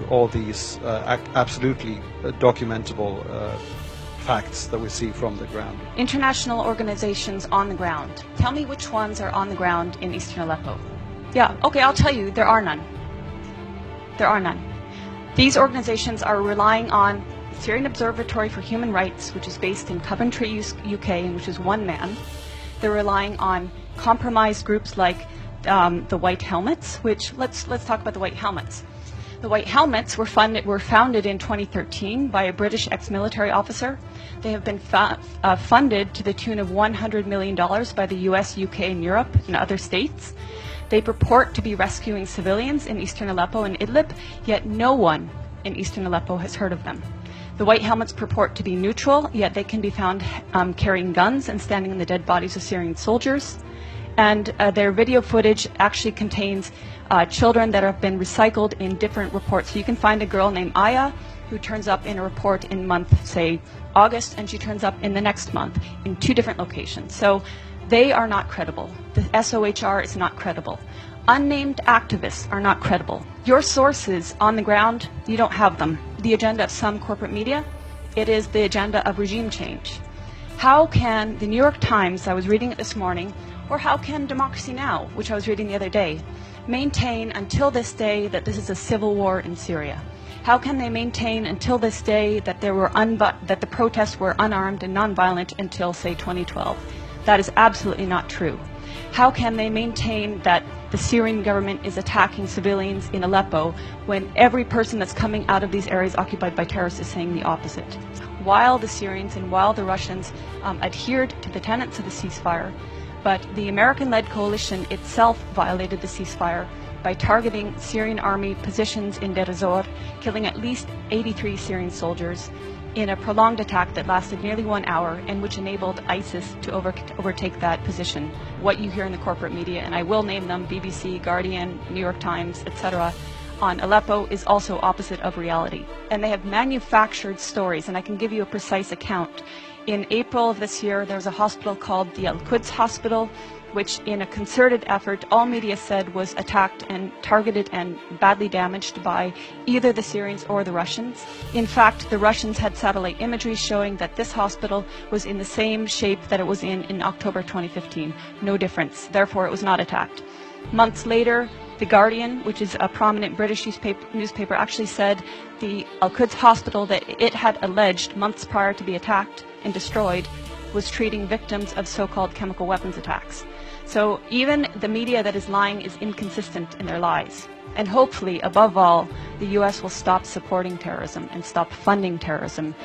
all these absolutely documentable facts that we see from the ground. International organizations on the ground. Tell me which ones are on the ground in eastern Aleppo. Yeah, okay, I'll tell you, there are none. There are none. These organizations are relying on the Syrian Observatory for Human Rights, which is based in Coventry, UK, and which is one man. They're relying on compromised groups like the White Helmets, which, let's talk about the White Helmets. The White Helmets were founded in 2013 by a British ex-military officer. They have been funded to the tune of $100 million by the US, UK, and Europe and other states. They purport to be rescuing civilians in eastern Aleppo and Idlib, yet no one in eastern Aleppo has heard of them. The White Helmets purport to be neutral, yet they can be found carrying guns and standing in the dead bodies of Syrian soldiers. And their video footage actually contains children that have been recycled in different reports. So you can find a girl named Aya who turns up in a report in month, say, August, and she turns up in the next month in 2 different locations. So they are not credible. The SOHR is not credible. Unnamed activists are not credible. Your sources on the ground, you don't have them. The agenda of some corporate media, it is the agenda of regime change. How can the New York Times, I was reading it this morning, or how can Democracy Now!, which I was reading the other day, maintain until this day that this is a civil war in Syria? How can they maintain until this day that that the protests were unarmed and nonviolent until, say, 2012? That is absolutely not true. How can they maintain that the Syrian government is attacking civilians in Aleppo when every person that's coming out of these areas occupied by terrorists is saying the opposite? While the Syrians and while the Russians adhered to the tenets of the ceasefire, but the American-led coalition itself violated the ceasefire by targeting Syrian army positions in Deir ez-Zor, killing at least 83 Syrian soldiers in a prolonged attack that lasted nearly 1 hour and which enabled ISIS to overtake that position. What you hear in the corporate media, and I will name them, BBC, Guardian, New York Times, etc., on Aleppo is also opposite of reality. And they have manufactured stories, and I can give you a precise account. In April of this year, there was a hospital called the Al-Quds Hospital, which in a concerted effort, all media said was attacked and targeted and badly damaged by either the Syrians or the Russians. In fact, the Russians had satellite imagery showing that this hospital was in the same shape that it was in October 2015. No difference. Therefore, it was not attacked. Months later, The Guardian, which is a prominent British newspaper, actually said the Al-Quds Hospital that it had alleged months prior to be attacked and destroyed was treating victims of so-called chemical weapons attacks. So even the media that is lying is inconsistent in their lies. And hopefully, above all, the US will stop supporting terrorism and stop funding terrorism.